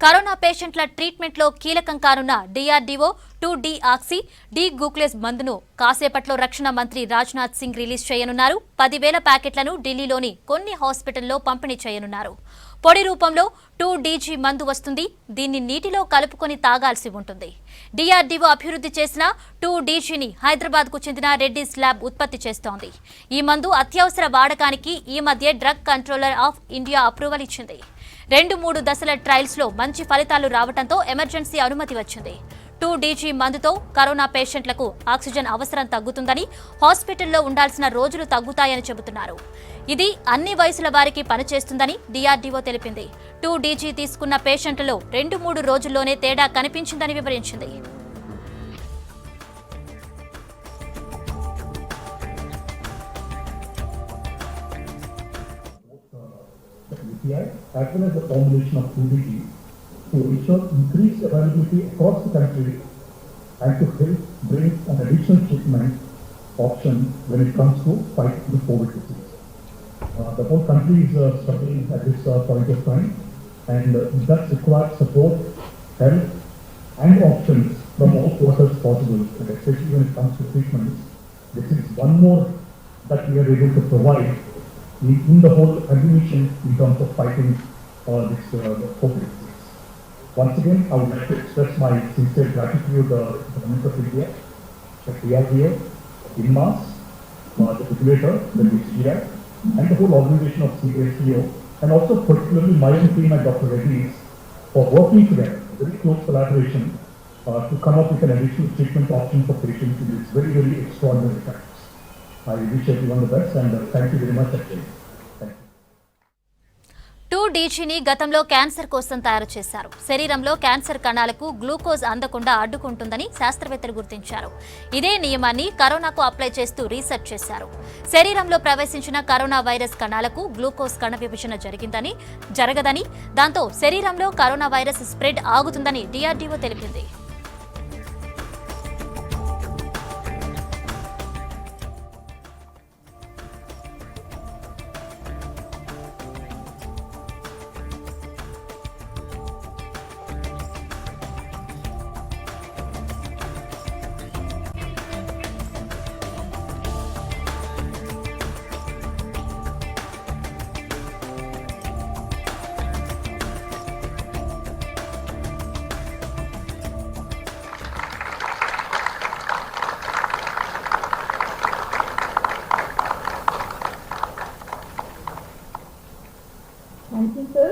Corona పేషెంట్ల ట్రీట్మెంట్లో కీలకం కానున్న DRDO 2-deoxy D-glucose మందును కాసేపట్లో రక్షణ మంత్రి రాజ్నాథ్ సింగ్ రిలీజ్ చేయనున్నారు. 10,000 ప్యాకెట్లను ఢిల్లీలోని కొన్ని హాస్పిటల్లో పంపిణీ చేయనున్నారు. పొడి రూపంలో 2-DG మందు వస్తుంది. దీన్ని నీటిలో కలుపుకొని తాగాల్సి ఉంటుంది. DRDO అభివృద్ధి చేసిన 2-DGని హైదరాబాద్కు చెందిన రెడ్డిస్ ల్యాబ్ ఉత్పత్తి చేస్తోంది. ఈ మందు అత్యవసర వాడకానికి ఈ మధ్య drug controller of India approval ఇచ్చింది. 2-3 దశల ట్రయల్స్ లో మంచి ఫలితాలు రావడంతో ఎమర్జెన్సీ అనుమతి వచ్చింది. 2-DG మందుతో కరోనా పేషెంట్లకు ఆక్సిజన్ అవసరం తగ్గుతుందని, హాస్పిటల్లో ఉండాల్సిన రోజులు తగ్గుతాయని చెబుతున్నారు. ఇది అన్ని వయసుల వారికి పనిచేస్తుందని DRDO తెలిపింది. 2-DG తీసుకున్న పేషెంట్లలో 2-3 రోజుల్లోనే తేడా కనిపించిందని వివరించింది. As well as the formulation of 2-DG to ensure increased availability across the country and to help bring an additional treatment option when it comes to fighting the COVID disease. The whole country is struggling at this point of time, and it does require support, help and options from all quarters possible, but especially when it comes to treatments. This is one more that we are able to provide in the whole ammunition in terms of fighting this COVID disease. Once again, I would like to express my sincere gratitude to the Government of India, the DRDO, INMAS, the regulator, the DCGI, and the whole organization of CSCO, and also particularly my own team and Dr. Reddy's for working together, very close collaboration to come up with an additional treatment option for patients in these very, very extraordinary times. I wish everyone the best and thank you very much actually. 2-DGని గతంలో cancer కోసం తయారు చేశారు. శరీరంలో cancer కణాలకు glucose అందకుండా అడ్డుకుంటుందని శాస్త్రవేత్తలు గుర్తించారు. ఇదే నియమాన్ని కరోనాకు అప్లై చేస్తూ రీసెర్చ్ చేశారు. శరీరంలో ప్రవేశించిన కరోనా వైరస్ కణాలకు గ్లూకోజ్ కణ విభజన జరగదని, దాంతో శరీరంలో కరోనా వైరస్ స్ప్రెడ్ ఆగుతుందని DRDO తెలిపింది. Thank you, sir.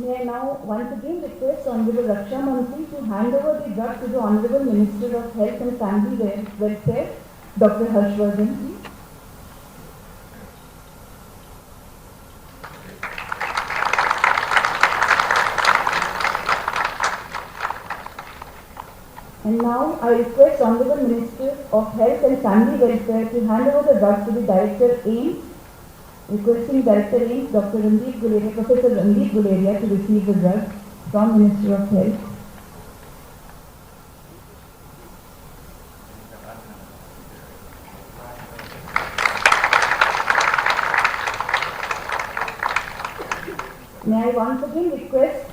May I now once again request Honorable Raksha Mantri to hand over the drug to the Honorable Minister of Health and Family Welfare, Dr. Harshvardhan ji. And now I request Honorable Minister of Health and Family Welfare to hand over the drug to the Director AIMS. Requesting Director AIMS, Dr. Randeep Guleria, Professor Randeep Guleria to receive the drug from Ministry of Health. May I once again request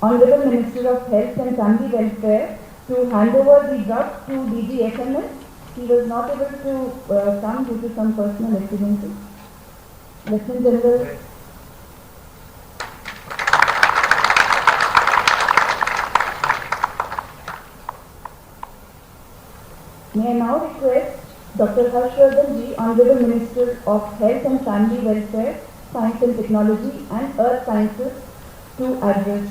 Honorable Minister of Health and Family Welfare to hand over the drug to DG FMS. He was not able to come due to some personal accidents. Lieutenant General May I now request Dr. Harshvardhan ji, Honorable Minister of Health and Family Welfare, Science and Technology and Earth Sciences to address.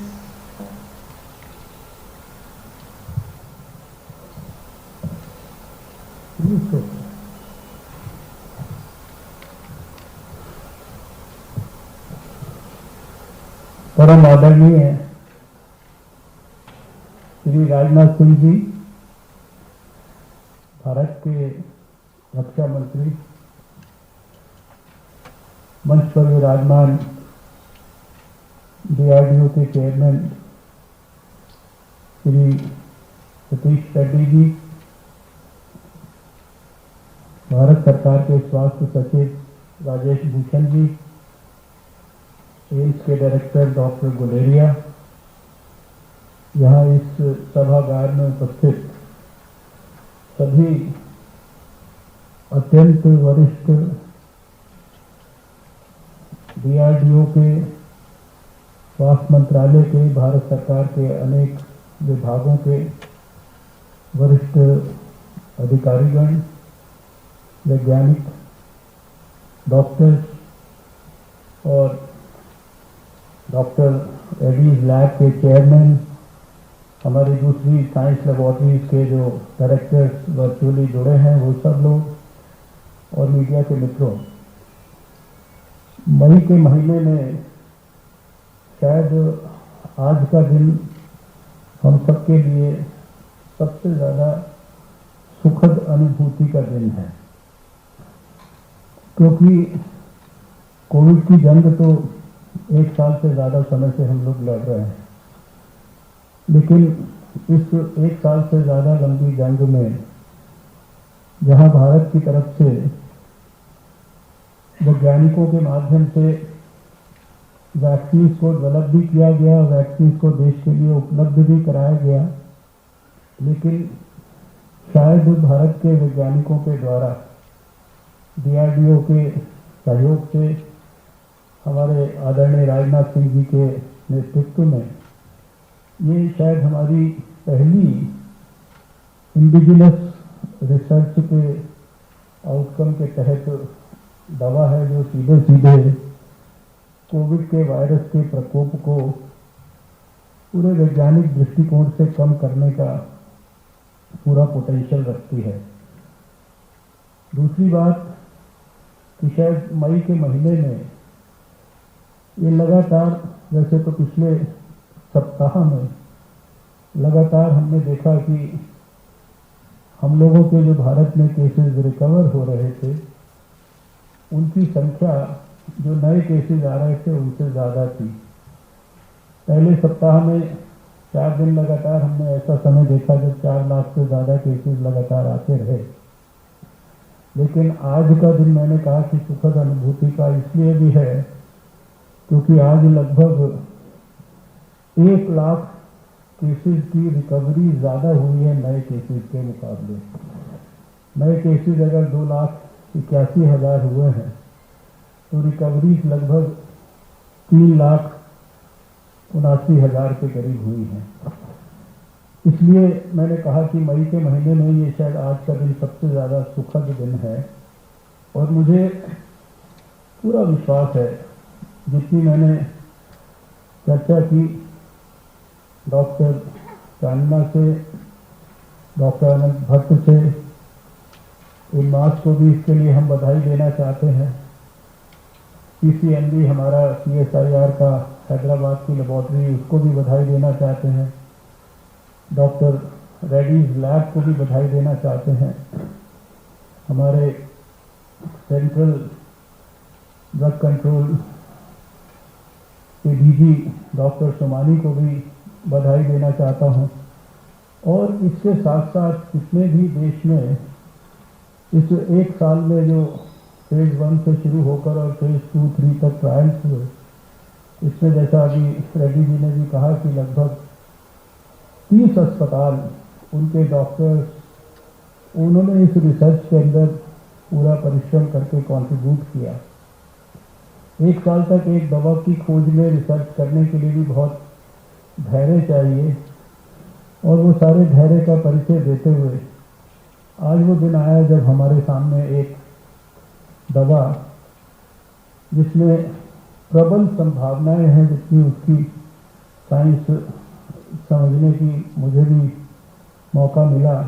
परम आदरणीय श्री राजनाथ सिंह जी, भारत के रक्षा मंत्री, मंच पर विराजमान DRDO के chairman Shri Satish Reddy ji, Bharat सरकार के स्वास्थ्य सचिव राजेश भूषण जी, एम्स के डायरेक्टर डॉक्टर गुलेरिया, यहाँ इस सभागार में उपस्थित सभी अत्यंत वरिष्ठ DRDO के, स्वास्थ्य मंत्रालय के, भारत सरकार के अनेक विभागों के वरिष्ठ अधिकारीगण, वैज्ञानिक, डॉक्टर्स और डॉक्टर एडीज लैब के चेयरमैन, हमारी दूसरी साइंस लेबोरेटरीज के जो डायरेक्टर्स वर्चुअली जुड़े हैं वो सब लोग, और मीडिया के मित्रों, मई के महीने में शायद आज का दिन हम सबके लिए सबसे ज़्यादा सुखद अनुभूति का दिन है, क्योंकि कोविड की जंग तो 1 साल से ज़्यादा समय से हम लोग लड़ रहे हैं, लेकिन इस 1 साल से ज़्यादा लंबी जंग में जहां भारत की तरफ से वैज्ञानिकों के माध्यम से वैक्सीन को डेवलप भी किया गया, वैक्सीन को देश के लिए उपलब्ध भी कराया गया, लेकिन शायद भारत के वैज्ञानिकों के द्वारा DRDO के सहयोग से, हमारे आदरणीय राजनाथ सिंह जी के नेतृत्व में, ये शायद हमारी पहली इंडिजिनस रिसर्च के आउटकम के तहत दवा है जो सीधे सीधे कोविड के वायरस के प्रकोप को पूरे वैज्ञानिक दृष्टिकोण से कम करने का पूरा पोटेंशियल रखती है। दूसरी बात कि शायद मई के महीने में ये लगातार, वैसे तो पिछले सप्ताह में लगातार हमने देखा कि हम लोगों के जो भारत में केसेस रिकवर हो रहे थे उनकी संख्या, जो नए केसेस आ रहे थे उनसे ज़्यादा थी। पहले सप्ताह में 4 दिन लगातार हमने ऐसा समय देखा जब 4 लाख से ज़्यादा केसेस लगातार आते रहे, लेकिन आज का दिन मैंने कहा कि सुखद अनुभूति का इसलिए भी है क्योंकि आज लगभग 1 लाख केसेस की रिकवरी ज़्यादा हुई है नए केसेस के मुकाबले। नए केसेस अगर 2,81,000 हुए हैं तो रिकवरी लगभग 3,79,000 के करीब हुई है। इसलिए मैंने कहा कि मई के महीने में ये शायद आज का दिन सबसे ज़्यादा सुखद दिन है, और मुझे पूरा विश्वास है, जितनी मैंने चर्चा की डॉक्टर चांदना से, डॉक्टर अनंत भट्ट से, इन मास को भी इसके लिए हम बधाई देना चाहते हैं। PCMB हमारा CSIR का हैदराबाद की लेबोरेटरी, उसको भी बधाई देना चाहते हैं। डॉक्टर रेड्डीज लैब को भी बधाई देना चाहते हैं। हमारे सेंट्रल ड्रग कंट्रोल के DG डॉक्टर सोमानी को भी बधाई देना चाहता हूं। और इसके साथ साथ जितने भी देश में इस 1 साल में जो फेज 1 से शुरू होकर और फेज 2, 3 तक ट्रायल्स हुए, इसमें जैसा अभी रेड्डी जी ने भी कहा कि लगभग 30 अस्पताल, उनके डॉक्टर्स, उन्होंने इस रिसर्च के अंदर पूरा परिश्रम करके कंट्रीब्यूट किया। 1 साल तक एक दवा की खोज में रिसर्च करने के लिए भी बहुत धैर्य चाहिए, और वो सारे धैर्य का परिचय देते हुए आज वो दिन आया जब हमारे सामने एक दवा जिसमें प्रबल संभावनाएं हैं, जितनी उसकी साइंस समझने की मुझे भी मौका मिला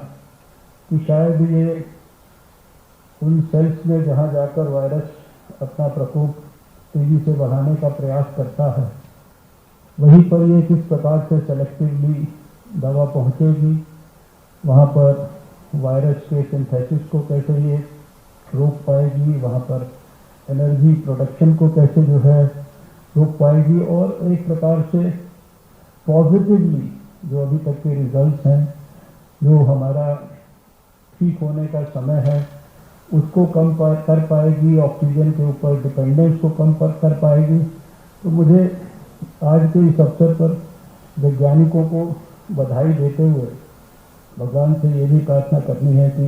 कि शायद ये उन सेल्स में जहां जाकर वायरस अपना प्रकोप तेजी से बढ़ाने का प्रयास करता है, वहीं पर ये किस प्रकार से सेलेक्टिवली दवा पहुंचेगी, वहां पर वायरस के सिंथेसिस को कैसे ये रोक पाएगी, वहाँ पर एनर्जी प्रोडक्शन को कैसे जो है रोक पाएगी, और एक प्रकार से पॉजिटिवली जो अभी तक के रिजल्ट्स हैं, जो हमारा ठीक होने का समय है उसको कम कर पाएगी, ऑक्सीजन के ऊपर डिपेंडेंस को कम कर पाएगी। तो मुझे आज के इस अवसर पर वैज्ञानिकों को बधाई देते हुए भगवान से ये भी प्रार्थना करनी है कि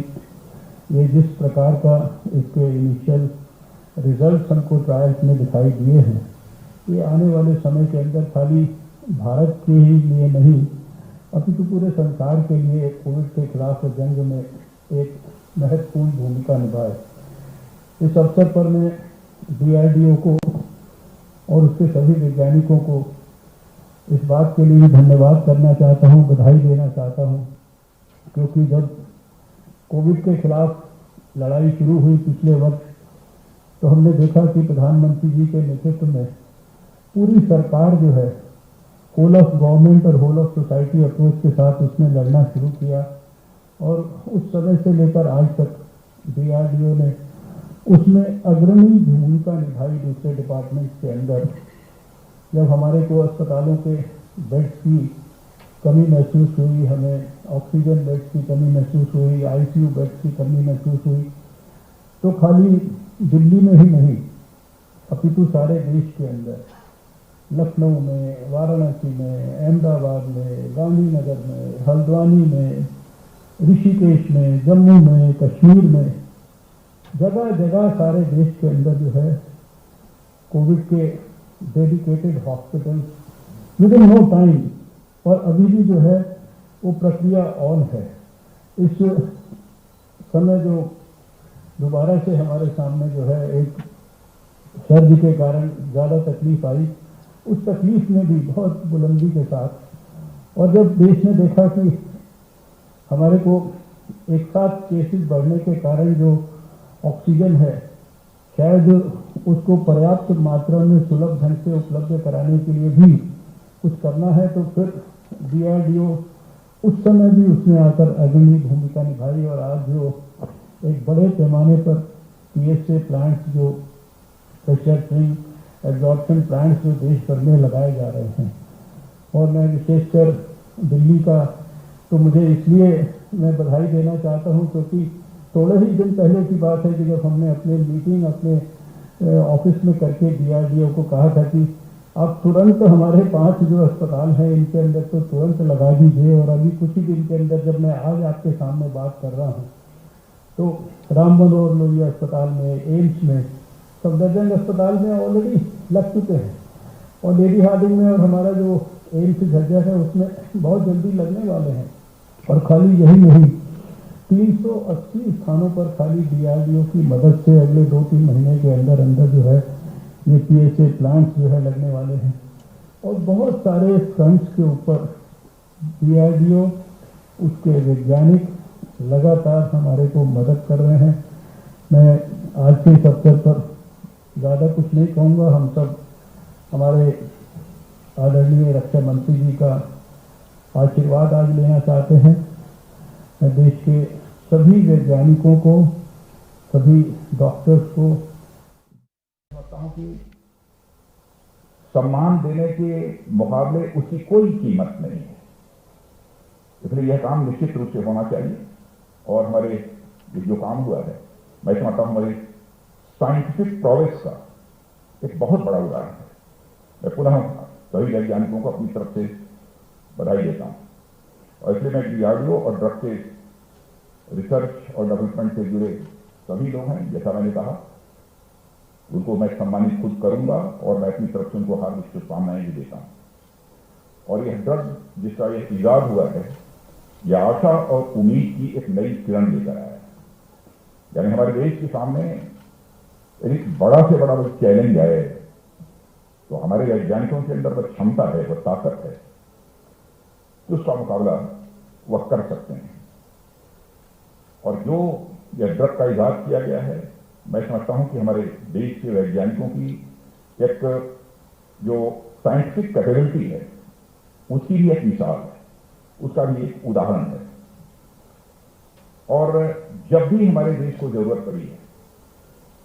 ये जिस प्रकार का इसके इनिशियल रिजल्ट्स हमको ट्रायल्स में दिखाई दिए हैं, ये आने वाले समय के अंदर खाली भारत के ही लिए नहीं अपितु पूरे संसार के लिए कोविड के खिलाफ जंग में एक महत्वपूर्ण भूमिका निभाए। इस अवसर पर मैं DRDO को और उसके सभी वैज्ञानिकों को इस बात के लिए धन्यवाद करना चाहता हूँ, बधाई देना चाहता हूँ, क्योंकि जब कोविड के खिलाफ लड़ाई शुरू हुई पिछले वर्ष, तो हमने देखा कि प्रधानमंत्री जी के नेतृत्व में पूरी सरकार जो है होल ऑफ गवर्नमेंट और होल ऑफ सोसाइटी अप्रोच के साथ उसने लड़ना शुरू किया, और उस समय से लेकर आज तक DRDO ने उसमें अग्रणी भूमिका निभाई दूसरे डिपार्टमेंट्स के अंदर। जब हमारे को अस्पतालों के बेड्स की कमी महसूस हुई, हमें ऑक्सीजन बेड्स की कमी महसूस हुई, ICU बेड्स की कमी महसूस हुई, तो खाली दिल्ली में ही नहीं अपितु सारे देश के अंदर, लखनऊ में, वाराणसी में, अहमदाबाद में, गांधीनगर में, हल्द्वानी में, ऋषिकेश में, जम्मू में, कश्मीर में, जगह जगह सारे देश के अंदर जो है कोविड के dedicated hospitals within no time, और अभी भी जो है वो प्रक्रिया ऑन है। इस समय जो दोबारा से हमारे सामने जो है एक सर्दी के कारण ज़्यादा तकलीफ आई, उस तकलीफ में भी बहुत बुलंदी के साथ, और जब देश ने देखा कि हमारे को एक साथ केसेस बढ़ने के कारण जो ऑक्सीजन है शायद उसको पर्याप्त मात्रा में सुलभ ढंग से उपलब्ध कराने के लिए भी कुछ करना है, तो फिर DRDO उस समय भी उसने आकर अग्रणी भूमिका निभाई, और आज जो एक बड़े पैमाने पर PSA प्लांट्स, जो प्रेशर स्विंग एब्जॉर्प्शन प्लांट्स जो देश भर में लगाए जा रहे हैं, और मैं विशेषकर दिल्ली का तो मुझे इसलिए मैं बधाई देना चाहता हूं क्योंकि थोड़े ही दिन पहले की बात है कि जब हमने अपने मीटिंग अपने ऑफिस में करके DRDO को कहा था कि आप तुरंत हमारे 5 जो अस्पताल हैं इनके अंदर तो तुरंत लगा दीजिए, और अभी कुछ ही दिन के अंदर जब मैं आज आपके सामने बात कर रहा हूँ तो राम मनोहर लोहिया अस्पताल में, एम्स में, सफदरजंग अस्पताल में ऑलरेडी लग चुके हैं, और लेडी हार्डिंग में और हमारा जो एम्स झज्जर है उसमें बहुत जल्दी लगने वाले हैं। और खाली यही नहीं, 380 स्थानों पर खाली DRDO की मदद से अगले 2-3 महीने के अंदर अंदर जो है ये PSA प्लांट्स जो है लगने वाले हैं, और बहुत सारे फ्रंट्स के ऊपर DRDO उसके वैज्ञानिक लगातार हमारे को मदद कर रहे हैं। मैं आज के इस अवसर पर ज़्यादा कुछ नहीं कहूँगा, हम सब हमारे आदरणीय रक्षा मंत्री जी का आशीर्वाद आज लेना चाहते हैं। मैं देश के सभी वैज्ञानिकों को, सभी डॉक्टर्स को समझता हूं कि सम्मान देने के मुकाबले उसकी कोई कीमत नहीं है, इसलिए यह काम निश्चित रूप से होना चाहिए। और हमारे जो काम हुआ है, मैं समझता हूं हमारे साइंटिफिक प्रोग्रेस का एक बहुत बड़ा उदाहरण है। मैं पुनः सभी वैज्ञानिकों को अपनी तरफ से बधाई देता हूं, और इसलिए मैं DRDO और ड्रग के रिसर्च और डेवलपमेंट से जुड़े सभी लोग हैं, जैसा मैंने कहा, उनको मैं सम्मानित खुद करूंगा, और मैं अपनी तरफ से उनको हार्दिक शुभकामनाएं भी देता हूं। और यह ड्रग जिसका यह इजाद हुआ है, यह आशा और उम्मीद की एक नई किरण लेकर आया है। यानी हमारे देश के सामने एक बड़ा से बड़ा वो चैलेंज है, तो हमारे वैज्ञानिकों के अंदर वह क्षमता है, वह ताकत है, तो उसका मुकाबला वह कर सकते हैं। और जो यह ड्रग का इजाद किया गया है, मैं समझता हूं कि हमारे देश के वैज्ञानिकों की एक जो साइंटिफिक कैपेबिलिटी है उसकी भी एक मिसाल है, उसका भी एक उदाहरण है। और जब भी हमारे देश को जरूरत पड़ी है,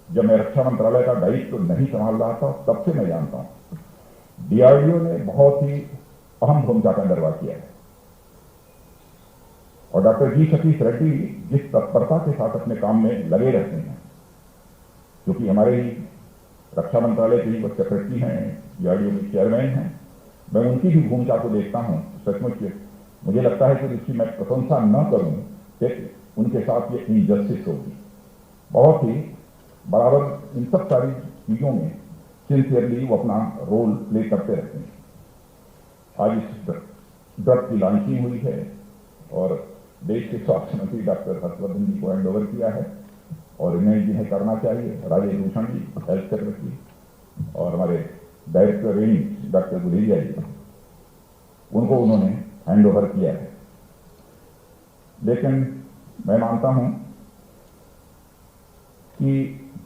जब मैं रक्षा मंत्रालय का दायित्व नहीं संभाल रहा था, तब से मैं जानता हूं DRDO ने बहुत ही अहम भूमिका का निर्वाह किया है। और डॉक्टर जी सतीश रेड्डी जिस तत्परता के साथ अपने काम में लगे रहते हैं, क्योंकि हमारे ही रक्षा मंत्रालय के ही वो सेक्रेटरी हैं, DRDO के चेयरमैन हैं, मैं उनकी भी भूमिका को देखता हूं, सचमुच मुझे लगता है कि इसकी मैं प्रशंसा न करूं तो उनके साथ ये इनजस्टिस होगी। बहुत ही बराबर इन सब सारी चीजों में सिंसियरली वो अपना रोल प्ले करते रहते हैं। आज इस ड्रग की लॉन्चिंग हुई है और देश के स्वास्थ्य मंत्री डॉक्टर हर्षवर्धन जी को हैंड ओवर किया है और इन्हें जिन्हें करना चाहिए राजेश भूषण जी हेल्थ सेक्रेटरी और हमारे डायरेक्टर रेंज डॉक्टर गुलेरिया जी, उनको उन्होंने हैंड ओवर किया है। लेकिन मैं मानता हूं कि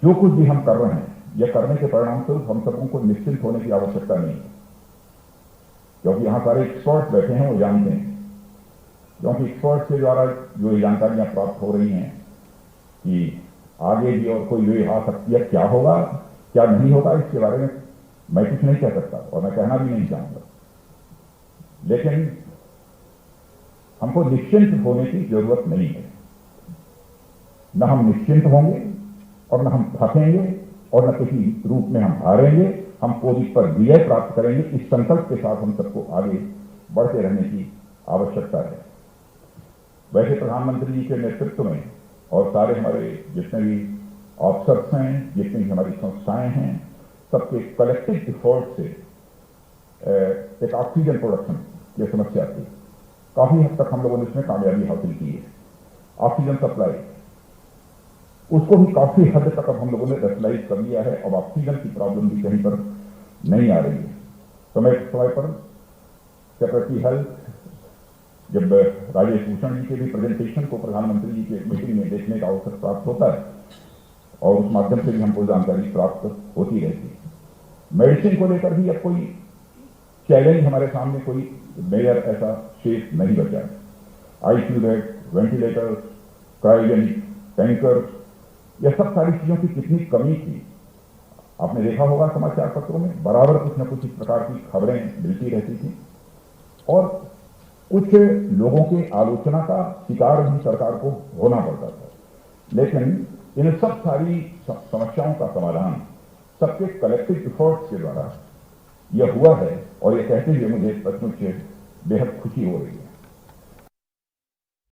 जो कुछ भी हम कर रहे हैं यह करने के परिणाम स्वरूप हम सबों को निश्चिंत होने की आवश्यकता नहीं है, क्योंकि यहां सारे एक्सपर्ट बैठे हैं, वो जानते हैं। क्योंकि एक्सपर्ट के द्वारा जो ये जानकारियां प्राप्त हो रही हैं कि आगे भी और कोई वे आ सकती है, क्या होगा क्या नहीं होगा इसके बारे में मैं कुछ नहीं कह सकता और मैं कहना भी नहीं चाहूंगा। लेकिन हमको निश्चिंत होने की जरूरत नहीं है। न हम निश्चिंत होंगे और न हम थकेंगे और न किसी रूप में हम हारेंगे। हम कोविड पर विजय प्राप्त करेंगे, इस संकल्प के साथ हम सबको आगे बढ़ते रहने की आवश्यकता है। वैसे प्रधानमंत्री जी के नेतृत्व में और सारे हमारे जितने भी ऑफिसर्स हैं, जितनी भी हमारी संस्थाएं हैं, सबके कलेक्टिव एफर्ट से एक ऑक्सीजन प्रोडक्शन की समस्या थी, काफी हद तक हम लोगों ने इसमें कामयाबी हासिल की है। ऑक्सीजन सप्लाई उसको भी काफी हद तक अब हम लोगों ने रेगुलाइज कर लिया है। अब ऑक्सीजन की प्रॉब्लम भी कहीं पर नहीं आ रही है। समय पर सेक्रेटरी हेल्थ जब राजेश भूषण जी के भी प्रेजेंटेशन को प्रधानमंत्री जी के मीटिंग में देखने का अवसर प्राप्त होता है और उस माध्यम से भी हमको जानकारी प्राप्त होती रहती है। मेडिसिन को लेकर भी अब कोई चैलेंज हमारे सामने कोई मेजर ऐसा शेष नहीं बचा है। ICU bed, ventilator, cryogenic tanker, यह सब सारी चीजों की कितनी कमी थी आपने देखा होगा समाचार पत्रों में, बराबर कुछ न कुछ इस प्रकार की खबरें मिलती रहती थी और कुछ लोगों के आलोचना का शिकार भी सरकार को होना पड़ता था। लेकिन इन सब सारी समस्याओं का समाधान सबके कलेक्टिव एफर्ट्स के द्वारा यह हुआ है और यह कहते हुए मुझे सचमुच बेहद खुशी हो रही है।